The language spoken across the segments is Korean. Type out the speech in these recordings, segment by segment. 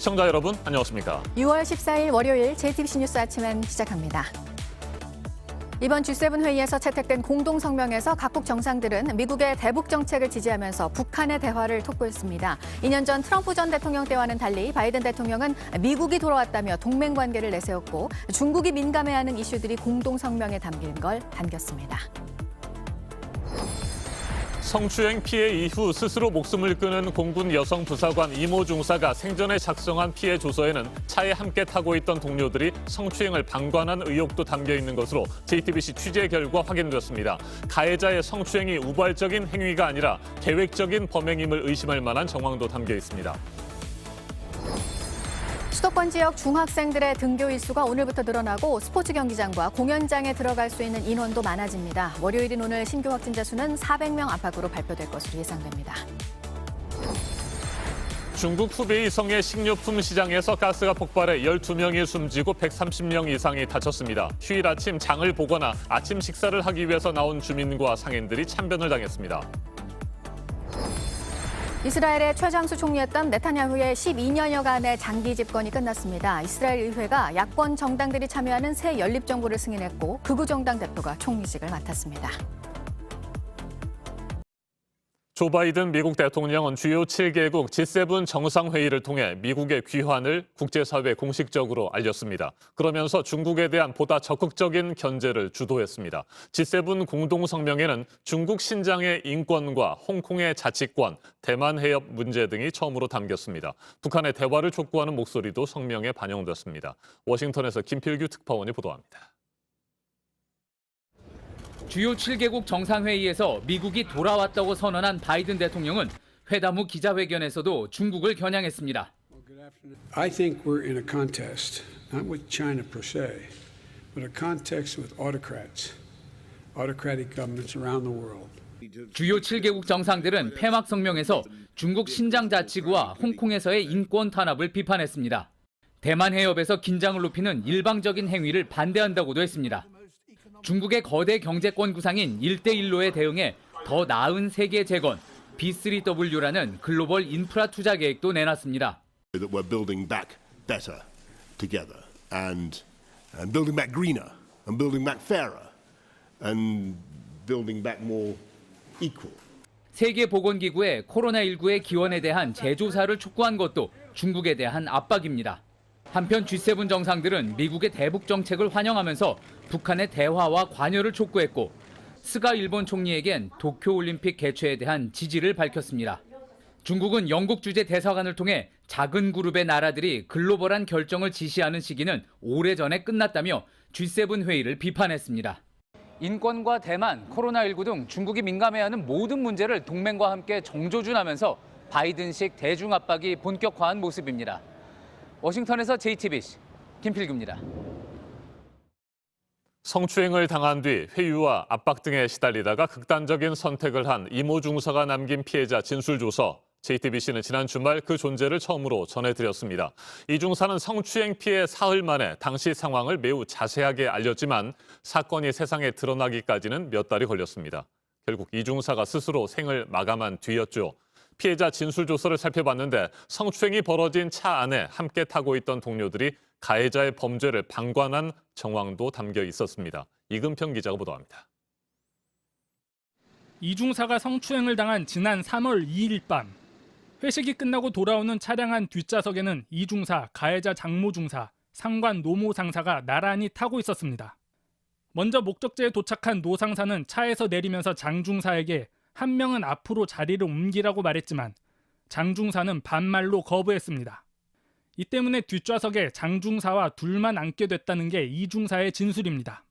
시청자 여러분, 안녕하십니까? 6월 14일 월요일 JTBC 뉴스 아침엔 시작합니다. 이번 G7 회의에서 채택된 공동성명에서 각국 정상들은 미국의 대북 정책을 지지하면서 북한의 대화를 촉구했습니다. 2년 전 트럼프 전 대통령 때와는 달리 바이든 대통령은 미국이 돌아왔다며 동맹 관계를 내세웠고 중국이 민감해하는 이슈들이 공동성명에 담긴 걸 반겼습니다. 성추행 피해 이후 스스로 목숨을 끊은 공군 여성 부사관 이모 중사가 생전에 작성한 피해 조서에는 차에 함께 타고 있던 동료들이 성추행을 방관한 의혹도 담겨 있는 것으로 JTBC 취재 결과 확인됐습니다. 가해자의 성추행이 우발적인 행위가 아니라 계획적인 범행임을 의심할 만한 정황도 담겨 있습니다. 수도권 지역 중학생들의 등교 일수가 오늘부터 늘어나고 스포츠 경기장과 공연장에 들어갈 수 있는 인원도 많아집니다. 월요일인 오늘 신규 확진자 수는 400명 안팎으로 발표될 것으로 예상됩니다. 중국 후베이 성의 식료품 시장에서 가스가 폭발해 12명이 숨지고 130명 이상이 다쳤습니다. 휴일 아침 장을 보거나 아침 식사를 하기 위해서 나온 주민과 상인들이 참변을 당했습니다. 이스라엘의 최장수 총리였던 네타냐후의 12년여간의 장기 집권이 끝났습니다. 이스라엘 의회가 야권 정당들이 참여하는 새 연립정부를 승인했고 극우 정당 대표가 총리직을 맡았습니다. 조 바이든 미국 대통령은 주요 7개국 G7 정상회의를 통해 미국의 귀환을 국제사회에 공식적으로 알렸습니다. 그러면서 중국에 대한 보다 적극적인 견제를 주도했습니다. G7 공동성명에는 중국 신장의 인권과 홍콩의 자치권, 대만 해협 문제 등이 처음으로 담겼습니다. 북한의 대화를 촉구하는 목소리도 성명에 반영됐습니다. 워싱턴에서 김필규 특파원이 보도합니다. 주요 7개국 정상회의에서 미국이 돌아왔다고 선언한 바이든 대통령은 회담 후 기자회견에서도 중국을 겨냥했습니다. I think we're in a contest, not with China per se, but a contest with autocratic governments around the world. 주요 7개국 정상들은 폐막 성명에서 중국 신장 자치구와 홍콩에서의 인권 탄압을 비판했습니다. 대만 해협에서 긴장을 높이는 일방적인 행위를 반대한다고도 했습니다. 중국의 거대 경제권 구상인 1대1로에 대응해 더 나은 세계 재건, B3W라는 글로벌 인프라 투자 계획도 내놨습니다. That we're building back better together and building back greener and building back fairer and building back more equal. 세계보건기구의 코로나19의 기원에 대한 재조사를 촉구한 것도 중국에 대한 압박입니다. 한편 G7 정상들은 미국의 대북 정책을 환영하면서 북한의 대화와 관여를 촉구했고 스가 일본 총리에겐 도쿄올림픽 개최에 대한 지지를 밝혔습니다. 중국은 영국 주재 대사관을 통해 작은 그룹의 나라들이 글로벌한 결정을 지시하는 시기는 오래전에 끝났다며 G7 회의를 비판했습니다. 인권과 대만, 코로나19 등 중국이 민감해하는 모든 문제를 동맹과 함께 정조준하면서 바이든식 대중 압박이 본격화한 모습입니다. 워싱턴에서 JTBC 김필규입니다. 성추행을 당한 뒤 회유와 압박 등에 시달리다가 극단적인 선택을 한 이모 중사가 남긴 피해자 진술조서. JTBC는 지난 주말 그 존재를 처음으로 전해드렸습니다. 이 중사는 성추행 피해 사흘 만에 당시 상황을 매우 자세하게 알렸지만 사건이 세상에 드러나기까지는 몇 달이 걸렸습니다. 결국 이 중사가 스스로 생을 마감한 뒤였죠. 피해자 진술조서를 살펴봤는데 성추행이 벌어진 차 안에 함께 타고 있던 동료들이 가해자의 범죄를 방관한 정황도 담겨 있었습니다. 이금평 기자가 보도합니다. 이 중사가 성추행을 당한 지난 3월 2일 밤 회식이 끝나고 돌아오는 차량 안 뒷좌석에는 이 중사, 가해자 장모 중사, 상관 노모 상사가 나란히 타고 있었습니다. 먼저 목적지에 도착한 노 상사는 차에서 내리면서 장 중사에게 한 명은 앞으로 자리를 옮기라고 말했지만 장 중사는 반말로 거부했습니다. 이 때문에 뒷좌석에 장 중사와 둘만 앉게 됐다는 게 이 중사의 진술입니다.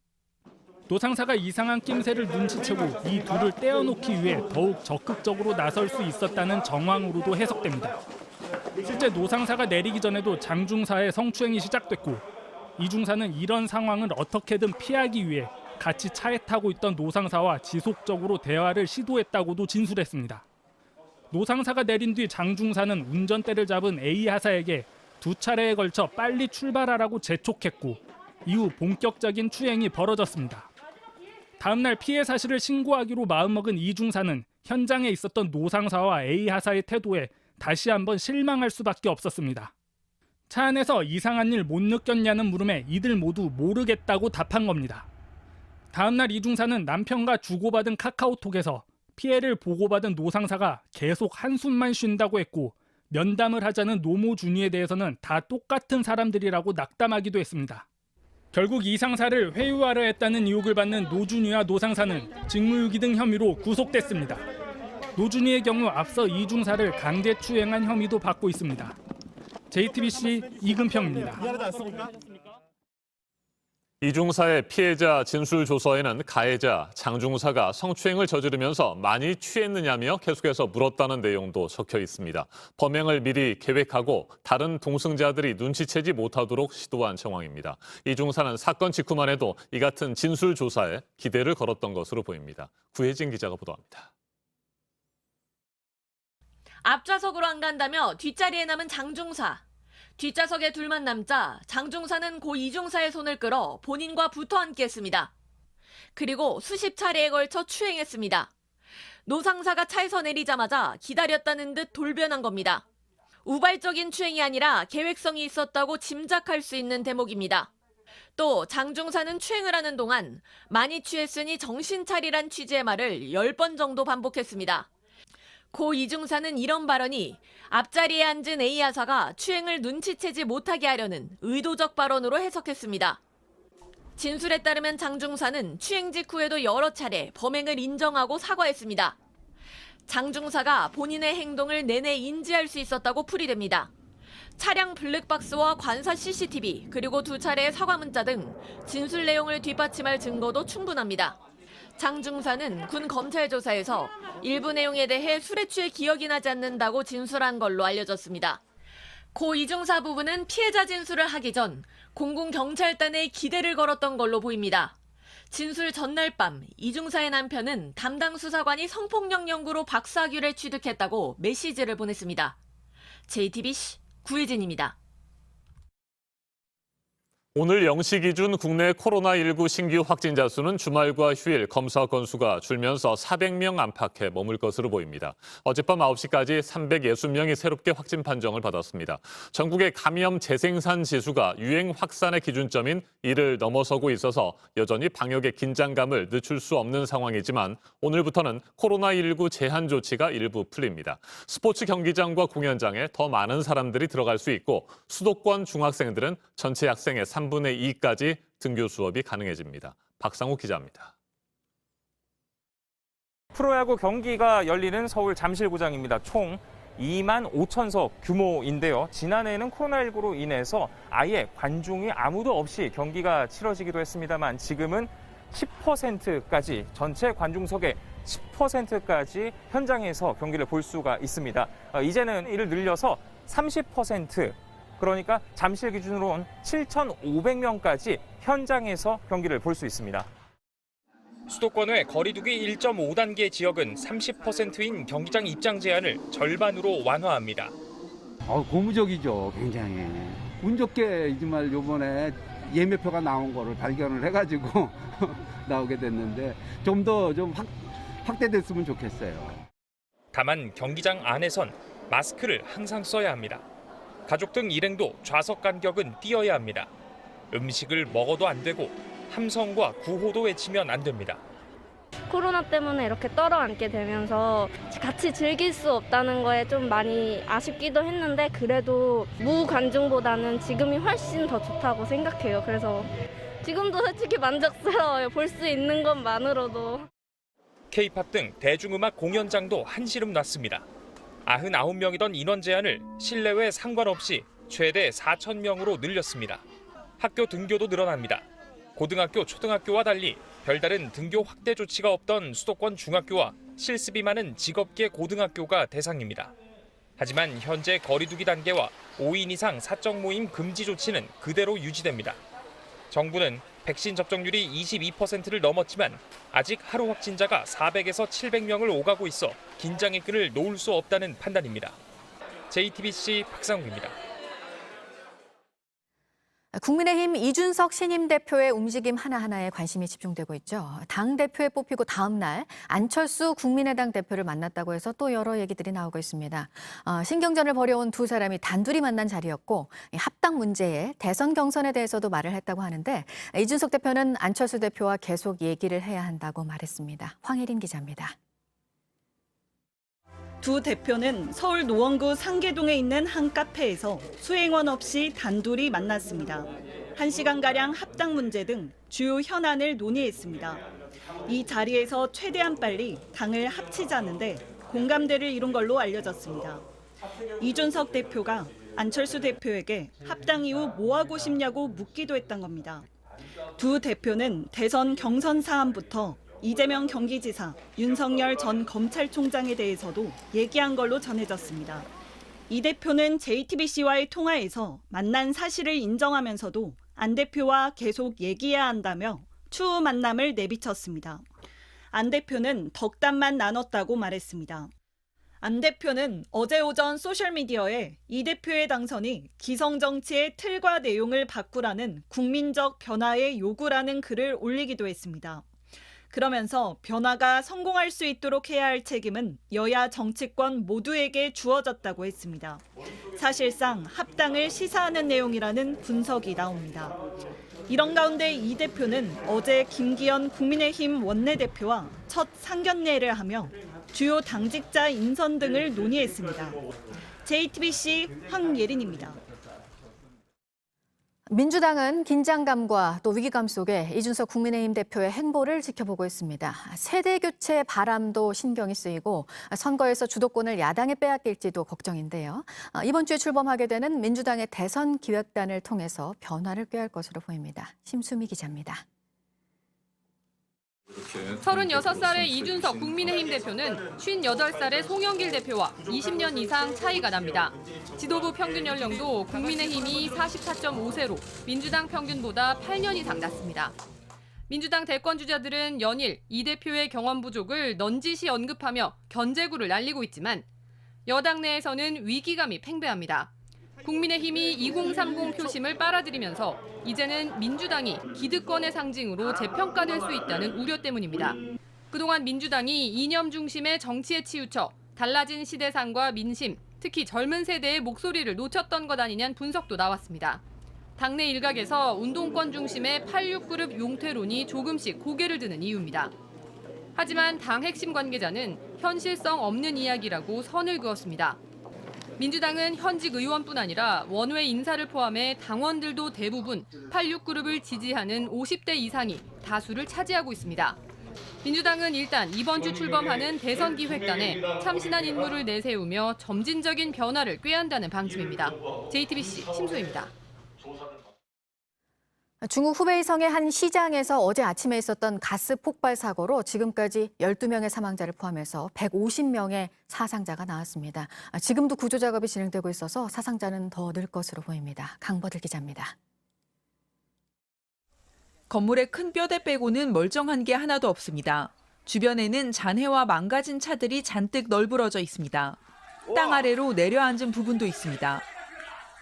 노 상사가 이상한 낌새를 눈치채고 이 둘을 떼어놓기 위해 더욱 적극적으로 나설 수 있었다는 정황으로도 해석됩니다. 실제 노 상사가 내리기 전에도 장 중사의 성추행이 시작됐고 이 중사는 이런 상황을 어떻게든 피하기 위해 같이 차에 타고 있던 노 상사와 지속적으로 대화를 시도했다고도 진술했습니다. 노 상사가 내린 뒤 장 중사는 운전대를 잡은 A 하사에게 두 차례에 걸쳐 빨리 출발하라고 재촉했고 이후 본격적인 추행이 벌어졌습니다. 다음 날 피해 사실을 신고하기로 마음먹은 이 중사는 현장에 있었던 노 상사와 A 하사의 태도에 다시 한번 실망할 수밖에 없었습니다. 차 안에서 이상한 일 못 느꼈냐는 물음에 이들 모두 모르겠다고 답한 겁니다. 다음 날 이 중사는 남편과 주고받은 카카오톡에서 피해를 보고받은 노상사가 계속 한숨만 쉰다고 했고 면담을 하자는 노모 준위에 대해서는 다 똑같은 사람들이라고 낙담하기도 했습니다. 결국 이 상사를 회유하려 했다는 의혹을 받는 노준위와 노상사는 직무유기 등 혐의로 구속됐습니다. 노준위의 경우 앞서 이 중사를 강제추행한 혐의도 받고 있습니다. JTBC 이근평입니다. 이 중사의 피해자 진술 조서에는 가해자 장 중사가 성추행을 저지르면서 많이 취했느냐며 계속해서 물었다는 내용도 적혀 있습니다. 범행을 미리 계획하고 다른 동승자들이 눈치채지 못하도록 시도한 정황입니다. 이 중사는 사건 직후만 해도 이 같은 진술 조사에 기대를 걸었던 것으로 보입니다. 구혜진 기자가 보도합니다. 앞좌석으로 안 간다며 뒷자리에 남은 장중사. 뒷좌석에 둘만 남자 장중사는 고 이중사의 손을 끌어 본인과 붙어 앉겠습니다. 그리고 수십 차례에 걸쳐 추행했습니다. 노상사가 차에서 내리자마자 기다렸다는 듯 돌변한 겁니다. 우발적인 추행이 아니라 계획성이 있었다고 짐작할 수 있는 대목입니다. 또 장중사는 추행을 하는 동안 많이 취했으니 정신 차리란 취지의 말을 10번 정도 반복했습니다. 고 이중사는 이런 발언이 앞자리에 앉은 A 여사가 추행을 눈치채지 못하게 하려는 의도적 발언으로 해석했습니다. 진술에 따르면 장 중사는 추행 직후에도 여러 차례 범행을 인정하고 사과했습니다. 장 중사가 본인의 행동을 내내 인지할 수 있었다고 풀이됩니다. 차량 블랙박스와 관사 CCTV 그리고 2차례의 사과 문자 등 진술 내용을 뒷받침할 증거도 충분합니다. 장 중사는 군 검찰 조사에서 일부 내용에 대해 술에 취해 기억이 나지 않는다고 진술한 걸로 알려졌습니다. 고 이중사 부부는 피해자 진술을 하기 전 공군경찰단에 기대를 걸었던 걸로 보입니다. 진술 전날 밤 이중사의 남편은 담당 수사관이 성폭력 연구로 박사규를 취득했다고 메시지를 보냈습니다. JTBC 구혜진입니다. 오늘 0시 기준 국내 코로나19 신규 확진자 수는 주말과 휴일 검사 건수가 줄면서 400명 안팎에 머물 것으로 보입니다. 어젯밤 9시까지 360명이 새롭게 확진 판정을 받았습니다. 전국의 감염 재생산 지수가 유행 확산의 기준점인 1을 넘어서고 있어서 여전히 방역의 긴장감을 늦출 수 없는 상황이지만 오늘부터는 코로나19 제한 조치가 일부 풀립니다. 스포츠 경기장과 공연장에 더 많은 사람들이 들어갈 수 있고 수도권 중학생들은 전체 학생의 3분의 2까지 등교 수업이 가능해집니다. 박상욱 기자입니다. 프로야구 경기가 열리는 서울 잠실구장입니다. 총 2만 5천석 규모인데요. 지난해에는 코로나19로 인해서 아예 관중이 아무도 없이 경기가 치러지기도 했습니다만 지금은 10%까지 전체 관중석의 10%까지 현장에서 경기를 볼 수가 있습니다. 이제는 이를 늘려서 30% 그러니까 잠실 기준으로는 7,500명까지 현장에서 경기를 볼 수 있습니다. 수도권 외 거리두기 1.5단계 지역은 30%인 경기장 입장 제한을 절반으로 완화합니다. 고무적이죠, 굉장히. 운 좋게 정말 이번에 예매표가 나온 거를 발견을 해가지고 나오게 됐는데 좀 더 확대됐으면 좋겠어요. 다만 경기장 안에선 마스크를 항상 써야 합니다. 가족 등 일행도 좌석 간격은 띄어야 합니다. 음식을 먹어도 안 되고 함성과 구호도 외치면 안 됩니다. 코로나 때문에 이렇게 떨어앉게 되면서 같이 즐길 수 없다는 거에 좀 많이 아쉽기도 했는데 그래도 무관중보다는 지금이 훨씬 더 좋다고 생각해요. 그래서 지금도 솔직히 만족스러워요. 볼 수 있는 것만으로도. K-팝 등 대중음악 공연장도 한시름 놨습니다. 99명이던 인원 제한을 실내외 상관없이 최대 4,000명으로 늘렸습니다. 학교 등교도 늘어납니다. 고등학교, 초등학교와 달리 별다른 등교 확대 조치가 없던 수도권 중학교와 실습이 많은 직업계 고등학교가 대상입니다. 하지만 현재 거리두기 단계와 5인 이상 사적 모임 금지 조치는 그대로 유지됩니다. 정부는 백신 접종률이 22%를 넘었지만 아직 하루 확진자가 400에서 700명을 오가고 있어 긴장의 끈을 놓을 수 없다는 판단입니다. JTBC 박상욱입니다. 국민의힘 이준석 신임 대표의 움직임 하나하나에 관심이 집중되고 있죠. 당 대표에 뽑히고 다음 날 안철수 국민의당 대표를 만났다고 해서 또 여러 얘기들이 나오고 있습니다. 신경전을 벌여온 두 사람이 단둘이 만난 자리였고 합당 문제에 대선 경선에 대해서도 말을 했다고 하는데 이준석 대표는 안철수 대표와 계속 얘기를 해야 한다고 말했습니다. 황혜린 기자입니다. 두 대표는 서울 노원구 상계동에 있는 한 카페에서 수행원 없이 단둘이 만났습니다. 1시간가량 합당 문제 등 주요 현안을 논의했습니다. 이 자리에서 최대한 빨리 당을 합치자는데 공감대를 이룬 걸로 알려졌습니다. 이준석 대표가 안철수 대표에게 합당 이후 뭐 하고 싶냐고 묻기도 했던 겁니다. 두 대표는 대선 경선 사안부터 이재명 경기지사, 윤석열 전 검찰총장에 대해서도 얘기한 걸로 전해졌습니다. 이 대표는 JTBC와의 통화에서 만난 사실을 인정하면서도 안 대표와 계속 얘기해야 한다며 추후 만남을 내비쳤습니다. 안 대표는 덕담만 나눴다고 말했습니다. 안 대표는 어제 오전 소셜미디어에 이 대표의 당선이 기성정치의 틀과 내용을 바꾸라는 국민적 변화의 요구라는 글을 올리기도 했습니다. 그러면서 변화가 성공할 수 있도록 해야 할 책임은 여야 정치권 모두에게 주어졌다고 했습니다. 사실상 합당을 시사하는 내용이라는 분석이 나옵니다. 이런 가운데 이 대표는 어제 김기현 국민의힘 원내대표와 첫 상견례를 하며 주요 당직자 인선 등을 논의했습니다. JTBC 황예린입니다. 민주당은 긴장감과 또 위기감 속에 이준석 국민의힘 대표의 행보를 지켜보고 있습니다. 세대교체 바람도 신경이 쓰이고 선거에서 주도권을 야당에 빼앗길지도 걱정인데요. 이번 주에 출범하게 되는 민주당의 대선 기획단을 통해서 변화를 꾀할 것으로 보입니다. 심수미 기자입니다. 36살의 이준석 국민의힘 대표는 58살의 송영길 대표와 20년 이상 차이가 납니다. 지도부 평균 연령도 국민의힘이 44.5세로 민주당 평균보다 8년 이상 낮습니다. 민주당 대권 주자들은 연일 이 대표의 경험 부족을 넌지시 언급하며 견제구를 날리고 있지만 여당 내에서는 위기감이 팽배합니다. 국민의힘이 2030 표심을 빨아들이면서 이제는 민주당이 기득권의 상징으로 재평가될 수 있다는 우려 때문입니다. 그동안 민주당이 이념 중심의 정치에 치우쳐 달라진 시대상과 민심, 특히 젊은 세대의 목소리를 놓쳤던 것 아니냐는 분석도 나왔습니다. 당내 일각에서 운동권 중심의 86그룹 용퇴론이 조금씩 고개를 드는 이유입니다. 하지만 당 핵심 관계자는 현실성 없는 이야기라고 선을 그었습니다. 민주당은 현직 의원뿐 아니라 원외 인사를 포함해 당원들도 대부분 86그룹을 지지하는 50대 이상이 다수를 차지하고 있습니다. 민주당은 일단 이번 주 출범하는 대선 기획단에 참신한 인물을 내세우며 점진적인 변화를 꾀한다는 방침입니다. JTBC 심수희입니다. 중국 후베이성의 한 시장에서 어제 아침에 있었던 가스 폭발 사고로 지금까지 12명의 사망자를 포함해서 150명의 사상자가 나왔습니다. 지금도 구조 작업이 진행되고 있어서 사상자는 더 늘 것으로 보입니다. 강버들 기자입니다. 건물의 큰 뼈대 빼고는 멀쩡한 게 하나도 없습니다. 주변에는 잔해와 망가진 차들이 잔뜩 널브러져 있습니다. 땅 아래로 내려앉은 부분도 있습니다.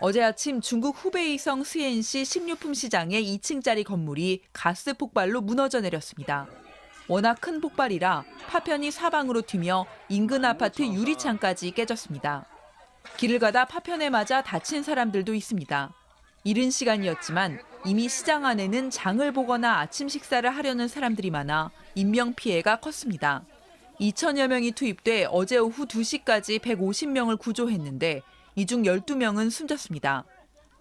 어제 아침 중국 후베이성 스엔시 식료품 시장의 2층짜리 건물이 가스 폭발로 무너져 내렸습니다. 워낙 큰 폭발이라 파편이 사방으로 튀며 인근 아파트 유리창까지 깨졌습니다. 길을 가다 파편에 맞아 다친 사람들도 있습니다. 이른 시간이었지만 이미 시장 안에는 장을 보거나 아침 식사를 하려는 사람들이 많아 인명피해가 컸습니다. 2천여 명이 투입돼 어제 오후 2시까지 150명을 구조했는데 이 중 12명은 숨졌습니다.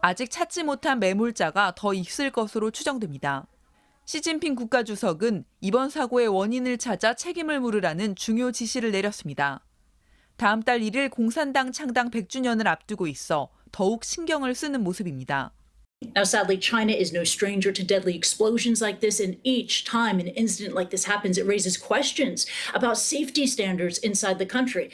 아직 찾지 못한 매몰자가 더 있을 것으로 추정됩니다. 시진핑 국가주석은 이번 사고의 원인을 찾아 책임을 물으라는 중요 지시를 내렸습니다. 다음 달 1일 공산당 창당 100주년을 앞두고 있어 더욱 신경을 쓰는 모습입니다. Now, sadly, China is no stranger to deadly explosions like this, and each time an incident like this happens, it raises questions about safety standards inside the country.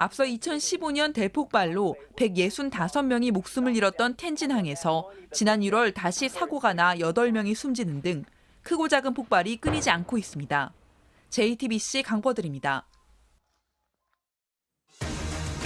앞서 2015년 대폭발로 165명이 목숨을 잃었던 텐진항에서 지난 1월 다시 사고가 나 8명이 숨지는 등 크고 작은 폭발이 끊이지 않고 있습니다. JTBC 강버들입니다.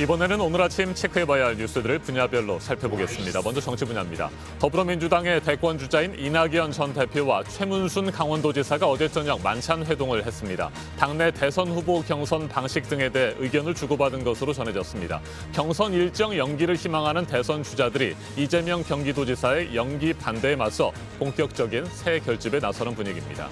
이번에는 오늘 아침 체크해봐야 할 뉴스들을 분야별로 살펴보겠습니다. 먼저 정치 분야입니다. 더불어민주당의 대권 주자인 이낙연 전 대표와 최문순 강원도지사가 어제 저녁 만찬 회동을 했습니다. 당내 대선 후보 경선 방식 등에 대해 의견을 주고받은 것으로 전해졌습니다. 경선 일정 연기를 희망하는 대선 주자들이 이재명 경기도지사의 연기 반대에 맞서 본격적인 새 결집에 나서는 분위기입니다.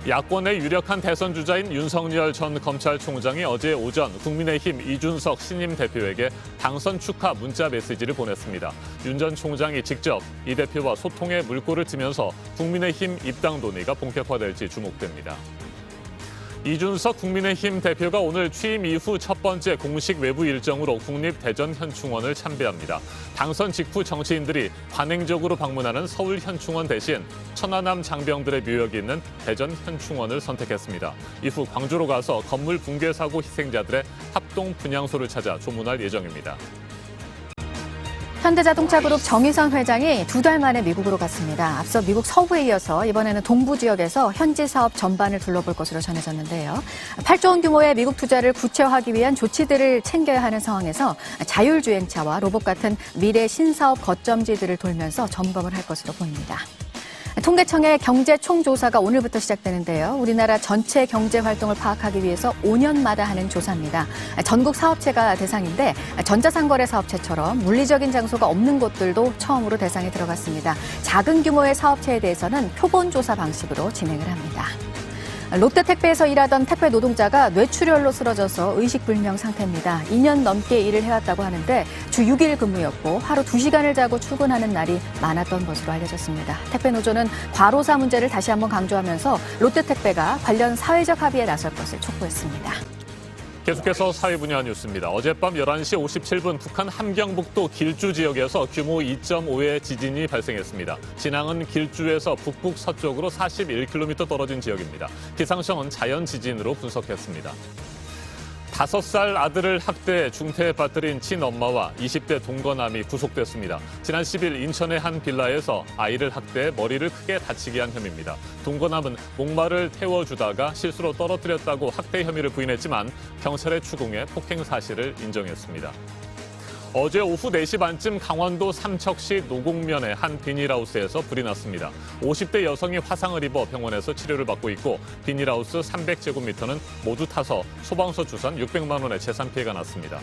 야권의 유력한 대선 주자인 윤석열 전 검찰총장이 어제 오전 국민의힘 이준석 신임 대표에게 당선 축하 문자 메시지를 보냈습니다. 윤 전 총장이 직접 이 대표와 소통에 물꼬를 트면서 국민의힘 입당 논의가 본격화될지 주목됩니다. 이준석 국민의힘 대표가 오늘 취임 이후 첫 번째 공식 외부 일정으로 국립대전현충원을 참배합니다. 당선 직후 정치인들이 관행적으로 방문하는 서울 현충원 대신 천안함 장병들의 묘역이 있는 대전현충원을 선택했습니다. 이후 광주로 가서 건물 붕괴 사고 희생자들의 합동 분향소를 찾아 조문할 예정입니다. 현대자동차그룹 정의선 회장이 2달 만에 미국으로 갔습니다. 앞서 미국 서부에 이어서 이번에는 동부 지역에서 현지 사업 전반을 둘러볼 것으로 전해졌는데요. 8조 원 규모의 미국 투자를 구체화하기 위한 조치들을 챙겨야 하는 상황에서 자율주행차와 로봇 같은 미래 신사업 거점지들을 돌면서 점검을 할 것으로 보입니다. 통계청의 경제총조사가 오늘부터 시작되는데요. 우리나라 전체 경제 활동을 파악하기 위해서 5년마다 하는 조사입니다. 전국 사업체가 대상인데 전자상거래 사업체처럼 물리적인 장소가 없는 곳들도 처음으로 대상에 들어갔습니다. 작은 규모의 사업체에 대해서는 표본 조사 방식으로 진행을 합니다. 롯데택배에서 일하던 택배 노동자가 뇌출혈로 쓰러져서 의식불명 상태입니다. 2년 넘게 일을 해왔다고 하는데 주 6일 근무였고 하루 2시간을 자고 출근하는 날이 많았던 것으로 알려졌습니다. 택배노조는 과로사 문제를 다시 한번 강조하면서 롯데택배가 관련 사회적 합의에 나설 것을 촉구했습니다. 계속해서 사회 분야 뉴스입니다. 어젯밤 11시 57분 북한 함경북도 길주 지역에서 규모 2.5의 지진이 발생했습니다. 진앙은 길주에서 북북 서쪽으로 41km 떨어진 지역입니다. 기상청은 자연 지진으로 분석했습니다. 5살 아들을 학대해 중태에 빠뜨린 친엄마와 20대 동거남이 구속됐습니다. 지난 10일 인천의 한 빌라에서 아이를 학대해 머리를 크게 다치게 한 혐의입니다. 동거남은 목마를 태워주다가 실수로 떨어뜨렸다고 학대 혐의를 부인했지만 경찰에 추궁해 폭행 사실을 인정했습니다. 어제 오후 4시 반쯤 강원도 삼척시 노곡면의 한 비닐하우스에서 불이 났습니다. 50대 여성이 화상을 입어 병원에서 치료를 받고 있고 비닐하우스 300제곱미터는 모두 타서 소방서 주산 600만 원의 재산 피해가 났습니다.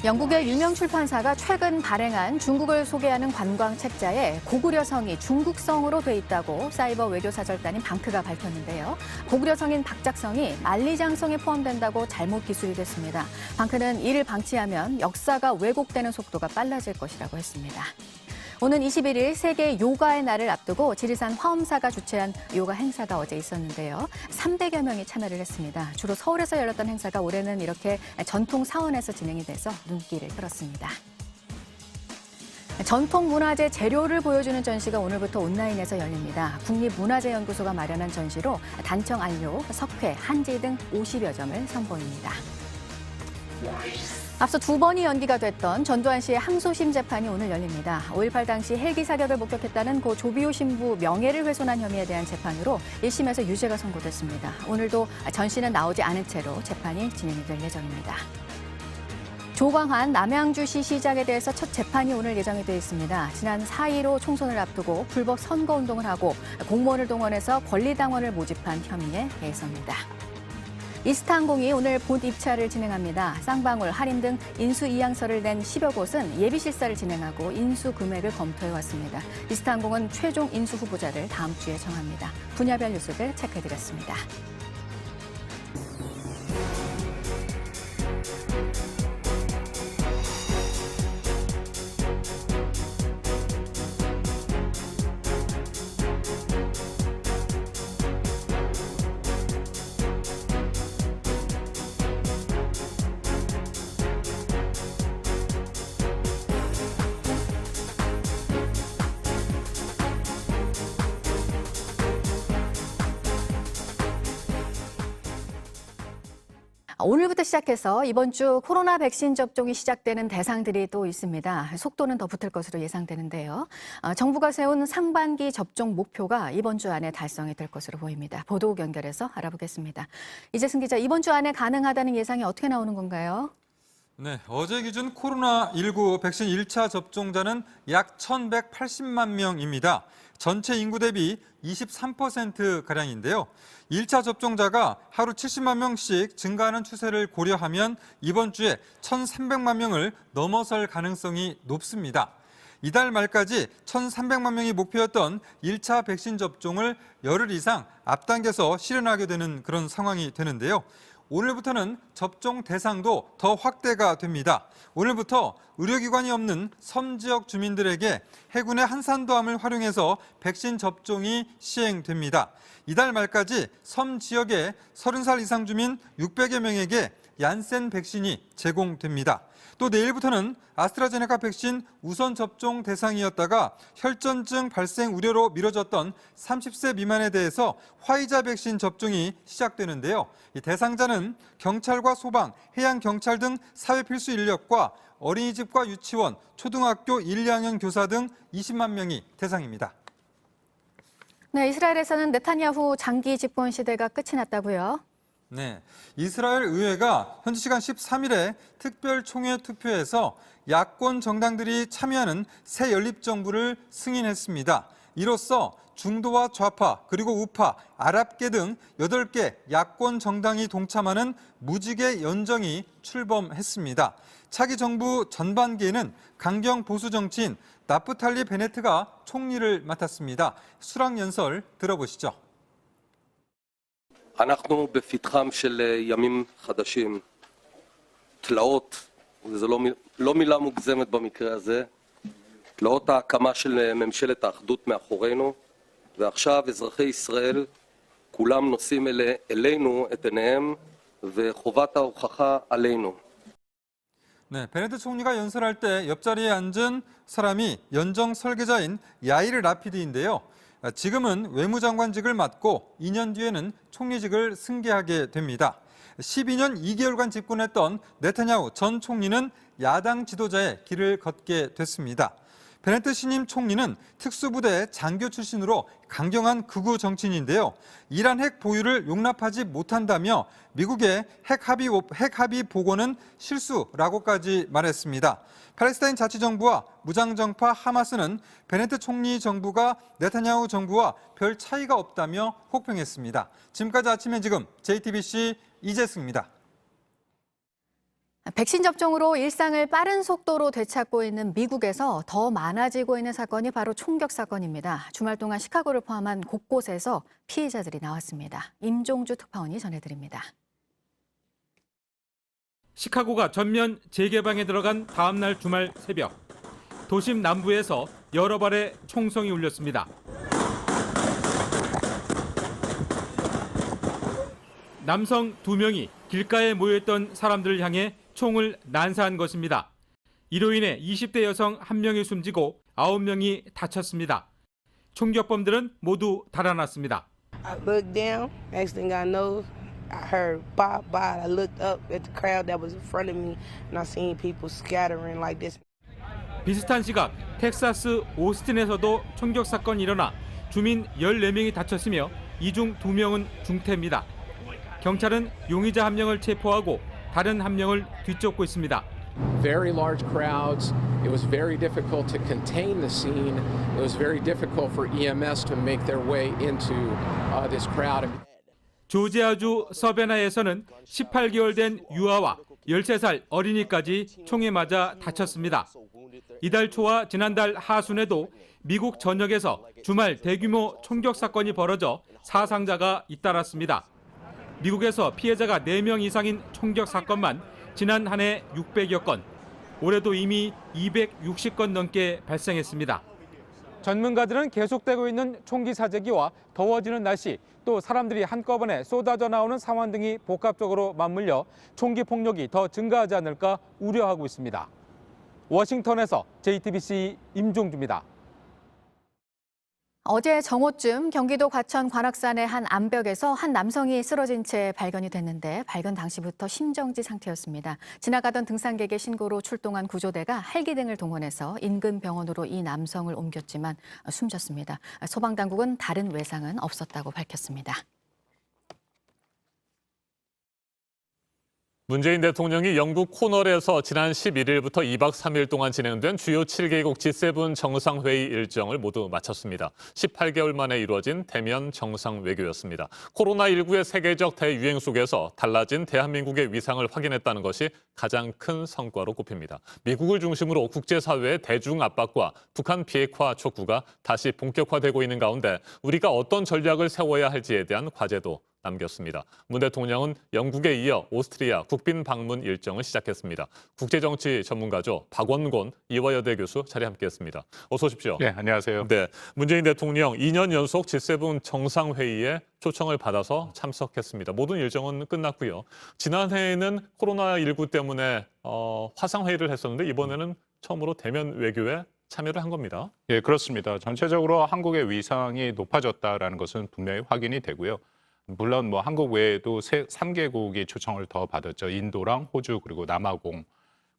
영국의 유명 출판사가 최근 발행한 중국을 소개하는 관광 책자에 고구려성이 중국성으로 돼 있다고 사이버 외교사절단인 방크가 밝혔는데요. 고구려성인 박작성이 만리장성에 포함된다고 잘못 기술이 됐습니다. 방크는 이를 방치하면 역사가 왜곡되는 속도가 빨라질 것이라고 했습니다. 오는 21일 세계 요가의 날을 앞두고 지리산 화엄사가 주최한 요가 행사가 어제 있었는데요. 300여 명이 참여를 했습니다. 주로 서울에서 열렸던 행사가 올해는 이렇게 전통 사원에서 진행이 돼서 눈길을 끌었습니다. 전통 문화재 재료를 보여주는 전시가 오늘부터 온라인에서 열립니다. 국립문화재연구소가 마련한 전시로 단청 안료, 석회, 한지 등 50여 점을 선보입니다. 앞서 2번이 연기가 됐던 전두환 씨의 항소심 재판이 오늘 열립니다. 5.18 당시 헬기 사격을 목격했다는 고 조비오 신부 명예를 훼손한 혐의에 대한 재판으로 1심에서 유죄가 선고됐습니다. 오늘도 전씨는 나오지 않은 채로 재판이 진행이 될 예정입니다. 조광한 남양주시 시장에 대해서 첫 재판이 오늘 예정이 되어 있습니다. 지난 4.15 총선을 앞두고 불법 선거운동을 하고 공무원을 동원해서 권리당원을 모집한 혐의에 대해서입니다. 이스타항공이 오늘 본 입찰을 진행합니다. 쌍방울, 할인 등 인수 이양서를 낸 10여 곳은 예비 실사를 진행하고 인수 금액을 검토해왔습니다. 이스타항공은 최종 인수 후보자를 다음 주에 정합니다. 분야별 뉴스들 체크해드렸습니다. 오늘부터 시작해서 이번 주 코로나 백신 접종이 시작되는 대상들이 또 있습니다. 속도는 더 붙을 것으로 예상되는데요. 정부가 세운 상반기 접종 목표가 이번 주 안에 달성이 될 것으로 보입니다. 보도국 연결해서 알아보겠습니다. 이재승 기자, 이번 주 안에 가능하다는 예상이 어떻게 나오는 건가요? 네, 어제 기준 코로나19 백신 1차 접종자는 약 1,180만 명입니다. 전체 인구 대비 23%가량인데요. 1차 접종자가 하루 70만 명씩 증가하는 추세를 고려하면 이번 주에 1,300만 명을 넘어설 가능성이 높습니다. 이달 말까지 1,300만 명이 목표였던 1차 백신 접종을 열흘 이상 앞당겨서 실현하게 되는 그런 상황이 되는데요. 오늘부터는 접종 대상도 더 확대가 됩니다. 오늘부터 의료기관이 없는 섬 지역 주민들에게 해군의 한산도함을 활용해서 백신 접종이 시행됩니다. 이달 말까지 섬 지역의 30살 이상 주민 600여 명에게 얀센 백신이 제공됩니다. 또 내일부터는 아스트라제네카 백신 우선 접종 대상이었다가 혈전증 발생 우려로 미뤄졌던 30세 미만에 대해서 화이자 백신 접종이 시작되는데요. 이 대상자는 경찰과 소방, 해양경찰 등 사회 필수 인력과 어린이집과 유치원, 초등학교 1, 2학년 교사 등 20만 명이 대상입니다. 네, 이스라엘에서는 네타냐후 장기 집권 시대가 끝이 났다고요? 네, 이스라엘 의회가 현지 시간 13일에 특별총회 투표에서 야권 정당들이 참여하는 새 연립정부를 승인했습니다. 이로써 중도와 좌파, 그리고 우파, 아랍계 등 8개 야권 정당이 동참하는 무지개 연정이 출범했습니다. 차기 정부 전반기에는 강경 보수 정치인 나프탈리 베네트가 총리를 맡았습니다. 수락 연설 들어보시죠. אנחנו בפתחם של ימים חדשים, תלאות, וזו לא מילה מוגזמת במקרה הזה, תלאות ההקמה של ממשלת האחדות מאחורינו, ועכשיו אזרחי ישראל כולם נושאים אלינו את עיניהם, וחובת ההוכחה עלינו. 네, 베네트 총리가 연설할 때 옆자리에 앉은 사람이 연정 설계자인 야이르 라피드인데요. 지금은 외무장관직을 맡고 2년 뒤에는 총리직을 승계하게 됩니다. 12년 2개월간 집권했던 네타냐후 전 총리는 야당 지도자의 길을 걷게 됐습니다. 베네트 신임 총리는 특수부대 장교 출신으로 강경한 극우 정치인인데요. 이란 핵 보유를 용납하지 못한다며 미국의 핵 합의 복원은 실수라고까지 말했습니다. 팔레스타인 자치정부와 무장정파 하마스는 베네트 총리 정부가 네타냐후 정부와 별 차이가 없다며 혹평했습니다. 지금까지 아침에 지금 JTBC 이재승입니다. 백신 접종으로 일상을 빠른 속도로 되찾고 있는 미국에서 더 많아지고 있는 사건이 바로 총격 사건입니다. 주말 동안 시카고를 포함한 곳곳에서 피해자들이 나왔습니다. 임종주 특파원이 전해드립니다. 시카고가 전면 재개방에 들어간 다음 날 주말 새벽, 도심 남부에서 여러 발의 총성이 울렸습니다. 남성 2명이 길가에 모여있던 사람들을 향해 총을 난사한 것입니다. 이로 인해 20대 여성 1명이 숨지고 9명이 다쳤습니다. 총격범들은 모두 달아났습니다. I looked down, next thing I know, I heard pop, pop. I looked up at the crowd that was in front of me and I seen people scattering like this. 비슷한 시각 텍사스 오스틴에서도 총격 사건이 일어나 주민 14명이 다쳤으며 이 중 2명은 중태입니다. 경찰은 용의자 1명을 체포하고 다른 1명을 뒤쫓고 있습니다. Very large crowds. It was very difficult to contain the scene. It was very difficult for EMS to make their way into this crowd. 조지아주 서베나에서는 18개월 된 유아와 13살 어린이까지 총에 맞아 다쳤습니다. 이달 초와 지난달 하순에도 미국 전역에서 주말 대규모 총격 사건이 벌어져 사상자가 잇따랐습니다. 미국에서 피해자가 4명 이상인 총격 사건만 지난 한 해 600여 건, 올해도 이미 260건 넘게 발생했습니다. 전문가들은 계속되고 있는 총기 사재기와 더워지는 날씨, 또 사람들이 한꺼번에 쏟아져 나오는 상황 등이 복합적으로 맞물려 총기 폭력이 더 증가하지 않을까 우려하고 있습니다. 워싱턴에서 JTBC 임종주입니다. 어제 정오쯤 경기도 과천 관악산의 한 암벽에서 한 남성이 쓰러진 채 발견이 됐는데 발견 당시부터 심정지 상태였습니다. 지나가던 등산객의 신고로 출동한 구조대가 헬기 등을 동원해서 인근 병원으로 이 남성을 옮겼지만 숨졌습니다. 소방당국은 다른 외상은 없었다고 밝혔습니다. 문재인 대통령이 영국 코널에서 지난 11일부터 2박 3일 동안 진행된 주요 7개국 G7 정상회의 일정을 모두 마쳤습니다. 18개월 만에 이루어진 대면 정상외교였습니다. 코로나19의 세계적 대유행 속에서 달라진 대한민국의 위상을 확인했다는 것이 가장 큰 성과로 꼽힙니다. 미국을 중심으로 국제사회의 대중 압박과 북한 비핵화 촉구가 다시 본격화되고 있는 가운데 우리가 어떤 전략을 세워야 할지에 대한 과제도 남겼습니다. 문 대통령은 영국에 이어 오스트리아 국빈 방문 일정을 시작했습니다. 국제정치 전문가죠. 박원곤 이화여대 교수 자리에 함께했습니다. 어서 오십시오. 네, 안녕하세요. 네, 문재인 대통령 2년 연속 G7 정상회의에 초청을 받아서 참석했습니다. 모든 일정은 끝났고요. 지난해에는 코로나19 때문에 화상회의를 했었는데 이번에는 처음으로 대면 외교에 참여를 한 겁니다. 예, 그렇습니다. 전체적으로 한국의 위상이 높아졌다라는 것은 분명히 확인이 되고요. 물론 뭐 한국 외에도 3개국이 초청을 더 받았죠. 인도랑 호주 그리고 남아공.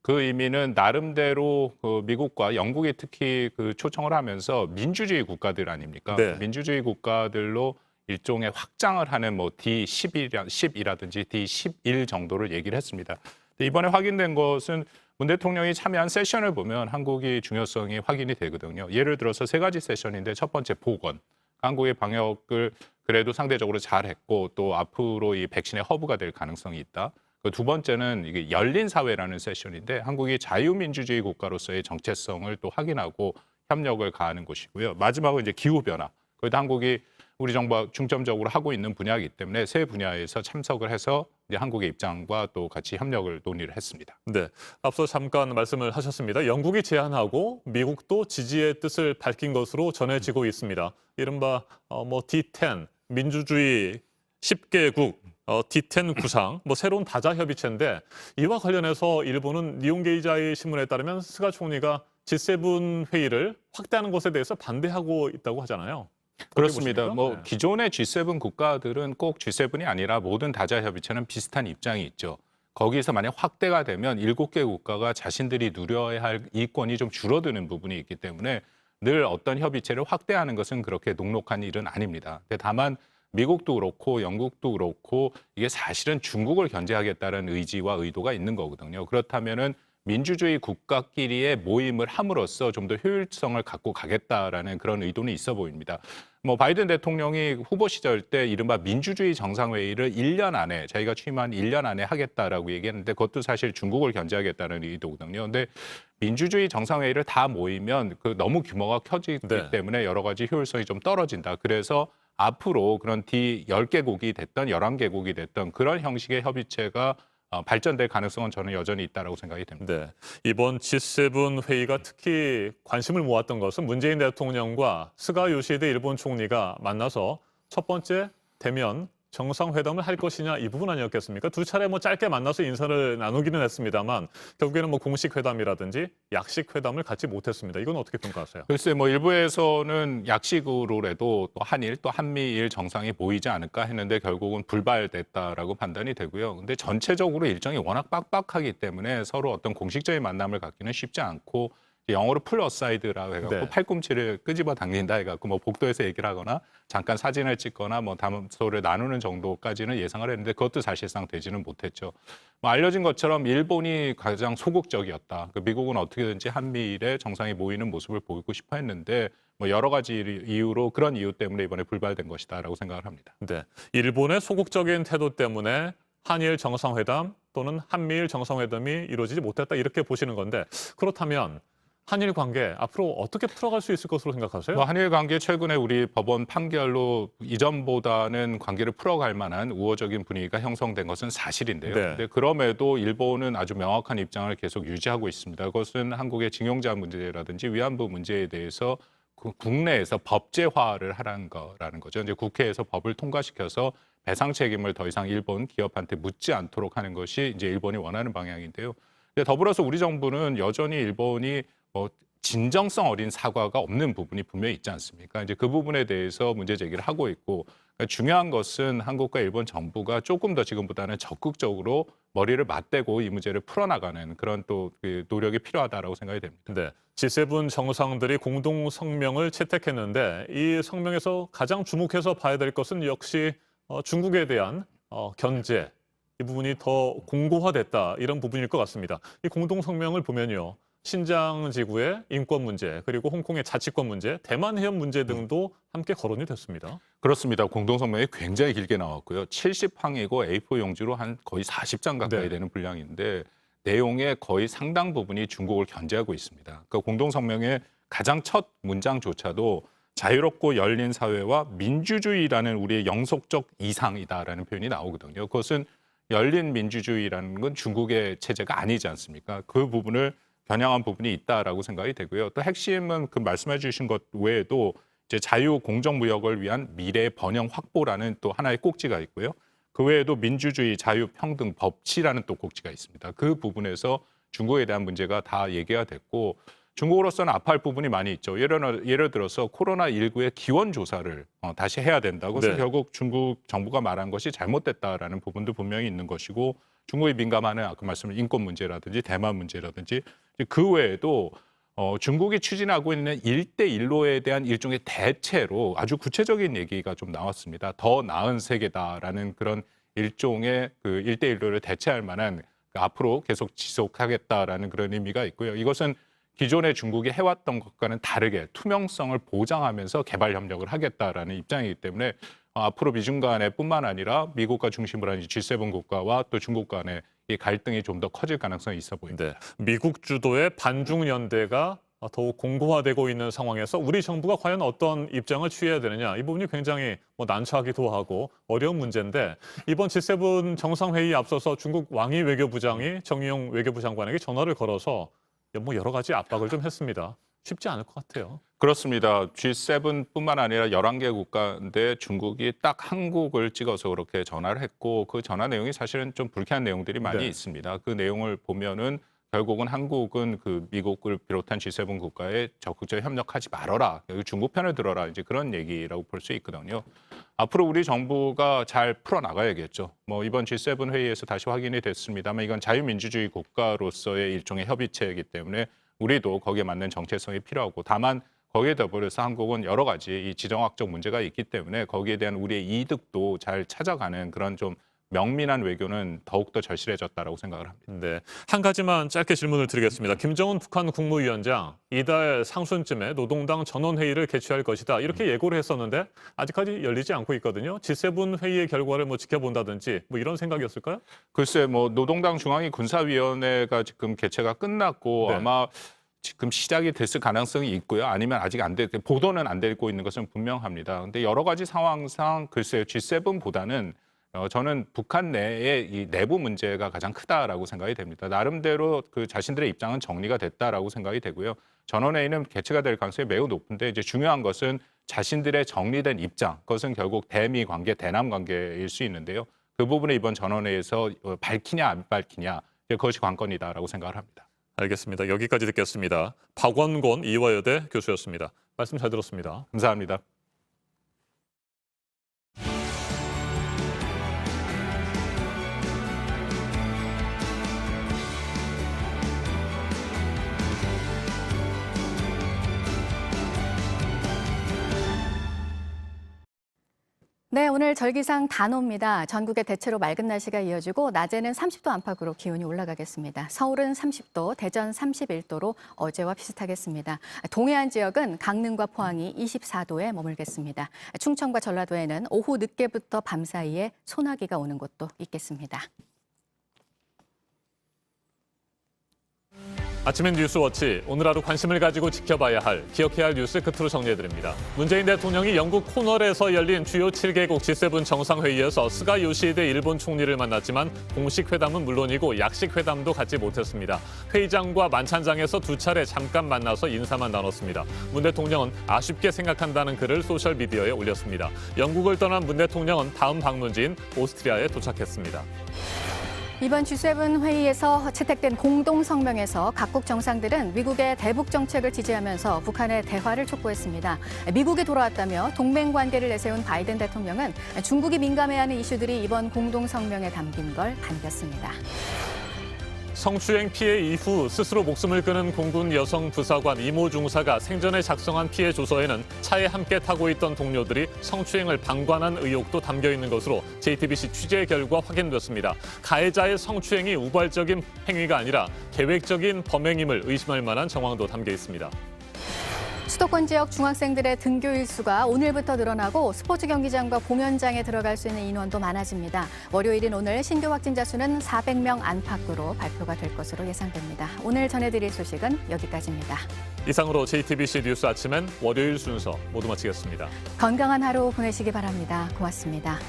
그 의미는 나름대로 미국과 영국이 특히 그 초청을 하면서 민주주의 국가들 아닙니까? 네. 민주주의 국가들로 일종의 확장을 하는 뭐 D10이라든지 D11 정도를 얘기를 했습니다. 근데 이번에 확인된 것은 문 대통령이 참여한 세션을 보면 한국의 중요성이 확인이 되거든요. 예를 들어서 3가지 세션인데 첫 번째 보건. 한국의 방역을 그래도 상대적으로 잘했고 또 앞으로 이 백신의 허브가 될 가능성이 있다. 그 두 번째는 이게 열린 사회라는 세션인데 한국이 자유민주주의 국가로서의 정체성을 또 확인하고 협력을 가하는 곳이고요. 마지막은 이제 기후 변화. 거기도 한국이 우리 정부가 중점적으로 하고 있는 분야이기 때문에 세 분야에서 참석을 해서 이제 한국의 입장과 또 같이 협력을 논의를 했습니다. 네, 앞서 잠깐 말씀을 하셨습니다. 영국이 제안하고 미국도 지지의 뜻을 밝힌 것으로 전해지고 있습니다. 이른바 D10 민주주의 10개국 D10 구상 새로운 다자 협의체인데 이와 관련해서 일본은 니혼게이자이 신문에 따르면 스가 총리가 G7 회의를 확대하는 것에 대해서 반대하고 있다고 하잖아요. 그렇습니다. 네. 기존의 G7 국가들은 꼭 G7이 아니라 모든 다자 협의체는 비슷한 입장이 있죠. 거기서 만약 확대가 되면 7개 국가가 자신들이 누려야 할 이권이 좀 줄어드는 부분이 있기 때문에 늘 어떤 협의체를 확대하는 것은 그렇게 녹록한 일은 아닙니다. 다만 미국도 그렇고 영국도 그렇고 이게 사실은 중국을 견제하겠다는 의지와 의도가 있는 거거든요. 그렇다면은 민주주의 국가끼리의 모임을 함으로써 좀 더 효율성을 갖고 가겠다라는 그런 의도는 있어 보입니다. 바이든 대통령이 후보 시절 때 이른바 민주주의 정상회의를 1년 안에 자기가 취임한 1년 안에 하겠다라고 얘기했는데 그것도 사실 중국을 견제하겠다는 의도거든요. 근데 민주주의 정상회의를 다 모이면 너무 규모가 커지기 때문에 여러 가지 효율성이 좀 떨어진다. 그래서 앞으로 그런 D10개국이 됐던 11개국이 됐던 그런 형식의 협의체가 발전될 가능성은 저는 여전히 있다고 생각이 됩니다. 네, 이번 G7 회의가 특히 관심을 모았던 것은 문재인 대통령과 스가 요시히데 일본 총리가 만나서 첫 번째 대면 정상회담을 할 것이냐 이 부분 아니었겠습니까? 두 차례 짧게 만나서 인사를 나누기는 했습니다만 결국에는 공식 회담이라든지 약식 회담을 갖지 못했습니다. 이건 어떻게 평가하세요? 글쎄 일부에서는 약식으로라도 또 한일 또 한미일 정상이 모이지 않을까 했는데 결국은 불발됐다라고 판단이 되고요. 근데 전체적으로 일정이 워낙 빡빡하기 때문에 서로 어떤 공식적인 만남을 갖기는 쉽지 않고 영어로 풀 어사이드라고 해갖고 팔꿈치를 끄집어 당긴다 해갖고 복도에서 얘기를 하거나 잠깐 사진을 찍거나 담소를 나누는 정도까지는 예상을 했는데 그것도 사실상 되지는 못했죠. 알려진 것처럼 일본이 가장 소극적이었다. 미국은 어떻게든지 한미일의 정상이 모이는 모습을 보이고 싶어 했는데 여러 가지 이유로 그런 이유 때문에 이번에 불발된 것이다라고 생각을 합니다. 네, 일본의 소극적인 태도 때문에 한일 정상회담 또는 한미일 정상회담이 이루어지지 못했다 이렇게 보시는 건데 그렇다면 한일 관계 앞으로 어떻게 풀어갈 수 있을 것으로 생각하세요? 한일 관계 최근에 우리 법원 판결로 이전보다는 관계를 풀어갈 만한 우호적인 분위기가 형성된 것은 사실인데요. 근데 그럼에도 일본은 아주 명확한 입장을 계속 유지하고 있습니다. 그것은 한국의 징용자 문제라든지 위안부 문제에 대해서 국내에서 법제화를 하라는 거라는 거죠. 이제 국회에서 법을 통과시켜서 배상 책임을 더 이상 일본 기업한테 묻지 않도록 하는 것이 이제 일본이 원하는 방향인데요. 더불어서 우리 정부는 여전히 일본이 진정성 어린 사과가 없는 부분이 분명히 있지 않습니까? 이제 그 부분에 대해서 문제 제기를 하고 있고 그러니까 중요한 것은 한국과 일본 정부가 조금 더 지금보다는 적극적으로 머리를 맞대고 이 문제를 풀어나가는 그런 또 그 노력이 필요하다라고 생각이 됩니다. 네, G7 정상들이 공동 성명을 채택했는데 이 성명에서 가장 주목해서 봐야 될 것은 역시 중국에 대한 견제, 이 부분이 더 공고화됐다 이런 부분일 것 같습니다. 이 공동 성명을 보면요. 신장 지구의 인권 문제, 그리고 홍콩의 자치권 문제, 대만 해협 문제 등도 함께 거론이 됐습니다. 그렇습니다. 공동성명이 굉장히 길게 나왔고요. 70항이고 A4 용지로 한 거의 40장 가까이 네. 되는 분량인데 내용의 거의 상당 부분이 중국을 견제하고 있습니다. 그러니까 공동성명의 가장 첫 문장조차도 자유롭고 열린 사회와 민주주의라는 우리의 영속적 이상이다라는 표현이 나오거든요. 그것은 열린 민주주의라는 건 중국의 체제가 아니지 않습니까? 그 부분을 겨냥한 부분이 있다라고 생각이 되고요. 또 핵심은 그 말씀해 주신 것 외에도 이제 자유 공정 무역을 위한 미래 번영 확보라는 또 하나의 꼭지가 있고요. 그 외에도 민주주의, 자유, 평등, 법치라는 또 꼭지가 있습니다. 그 부분에서 중국에 대한 문제가 다 얘기가 됐고 중국으로서는 아파할 부분이 많이 있죠. 예를 들어서 코로나19의 기원 조사를 다시 해야 된다고. 그래서 네. 결국 중국 정부가 말한 것이 잘못됐다라는 부분도 분명히 있는 것이고 중국이 민감하는 아까 말씀드린 인권 문제라든지 대만 문제라든지 그 외에도 중국이 추진하고 있는 1대1로에 대한 일종의 대체로 아주 구체적인 얘기가 좀 나왔습니다. 더 나은 세계다라는 그런 일종의 그 1대1로를 대체할 만한 앞으로 계속 지속하겠다라는 그런 의미가 있고요. 이것은 기존에 중국이 해왔던 것과는 다르게 투명성을 보장하면서 개발 협력을 하겠다라는 입장이기 때문에 앞으로 미중 간에 뿐만 아니라 미국과 중심으로 한 G7 국가와 또 중국 간의 이 갈등이 좀 더 커질 가능성이 있어 보입니다. 네, 미국 주도의 반중 연대가 더욱 공고화되고 있는 상황에서 우리 정부가 과연 어떤 입장을 취해야 되느냐, 이 부분이 굉장히 난처하기도 하고 어려운 문제인데 이번 G7 정상회의에 앞서서 중국 왕이 외교부장이 정의용 외교부 장관에게 전화를 걸어서 여러 가지 압박을 좀 했습니다. 쉽지 않을 것 같아요. 그렇습니다. G7뿐만 아니라 11개 국가인데 중국이 딱 한국을 찍어서 그렇게 전화를 했고 그 전화 내용이 사실은 좀 불쾌한 내용들이 많이 네. 있습니다. 그 내용을 보면은 결국은 한국은 그 미국을 비롯한 G7 국가에 적극적으로 협력하지 말아라. 여기 중국 편을 들어라. 이제 그런 얘기라고 볼 수 있거든요. 앞으로 우리 정부가 잘 풀어나가야겠죠. 이번 G7 회의에서 다시 확인이 됐습니다만 이건 자유민주주의 국가로서의 일종의 협의체이기 때문에 우리도 거기에 맞는 정체성이 필요하고 다만 거기에 더불어서 한국은 여러 가지 이 지정학적 문제가 있기 때문에 거기에 대한 우리의 이득도 잘 찾아가는 그런 좀 명민한 외교는 더욱더 절실해졌다라고 생각을 합니다. 네, 한 가지만 짧게 질문을 드리겠습니다. 김정은 북한 국무위원장 이달 상순쯤에 노동당 전원회의를 개최할 것이다 이렇게 예고를 했었는데 아직까지 열리지 않고 있거든요. G7 회의의 결과를 지켜본다든지 이런 생각이었을까요? 글쎄 노동당 중앙위 군사위원회가 지금 개최가 끝났고 네. 아마 지금 시작이 됐을 가능성이 있고요. 아니면 아직 보도는 안 되고 있는 것은 분명합니다. 근데 여러 가지 상황상 글쎄요 G7보다는 저는 북한 내의 이 내부 문제가 가장 크다라고 생각이 됩니다. 나름대로 그 자신들의 입장은 정리가 됐다라고 생각이 되고요. 전원회의는 개최가 될 가능성이 매우 높은데 이제 중요한 것은 자신들의 정리된 입장, 그것은 결국 대미 관계, 대남 관계일 수 있는데요. 그 부분을 이번 전원회의에서 밝히냐 안 밝히냐 그것이 관건이다라고 생각을 합니다. 알겠습니다. 여기까지 듣겠습니다. 박원곤 이화여대 교수였습니다. 말씀 잘 들었습니다. 감사합니다. 네, 오늘 절기상 단오입니다. 전국에 대체로 맑은 날씨가 이어지고 낮에는 30도 안팎으로 기온이 올라가겠습니다. 서울은 30도, 대전 31도로 어제와 비슷하겠습니다. 동해안 지역은 강릉과 포항이 24도에 머물겠습니다. 충청과 전라도에는 오후 늦게부터 밤 사이에 소나기가 오는 곳도 있겠습니다. 아침엔 뉴스워치, 오늘 하루 관심을 가지고 지켜봐야 할, 기억해야 할 뉴스 끝으로 정리해드립니다. 문재인 대통령이 영국 코널에서 열린 주요 7개국 G7 정상회의에서 스가 요시히데 일본 총리를 만났지만 공식 회담은 물론이고 약식 회담도 갖지 못했습니다. 회의장과 만찬장에서 두 차례 잠깐 만나서 인사만 나눴습니다. 문 대통령은 아쉽게 생각한다는 글을 소셜미디어에 올렸습니다. 영국을 떠난 문 대통령은 다음 방문지인 오스트리아에 도착했습니다. 이번 G7 회의에서 채택된 공동 성명에서 각국 정상들은 미국의 대북 정책을 지지하면서 북한의 대화를 촉구했습니다. 미국이 돌아왔다며 동맹 관계를 내세운 바이든 대통령은 중국이 민감해하는 이슈들이 이번 공동 성명에 담긴 걸 반겼습니다. 성추행 피해 이후 스스로 목숨을 끊은 공군 여성 부사관 이모 중사가 생전에 작성한 피해 조서에는 차에 함께 타고 있던 동료들이 성추행을 방관한 의혹도 담겨 있는 것으로 JTBC 취재 결과 확인됐습니다. 가해자의 성추행이 우발적인 행위가 아니라 계획적인 범행임을 의심할 만한 정황도 담겨 있습니다. 수도권 지역 중학생들의 등교 일수가 오늘부터 늘어나고 스포츠 경기장과 공연장에 들어갈 수 있는 인원도 많아집니다. 월요일인 오늘 신규 확진자 수는 400명 안팎으로 발표가 될 것으로 예상됩니다. 오늘 전해드릴 소식은 여기까지입니다. 이상으로 JTBC 뉴스 아침엔 월요일 순서 모두 마치겠습니다. 건강한 하루 보내시기 바랍니다. 고맙습니다.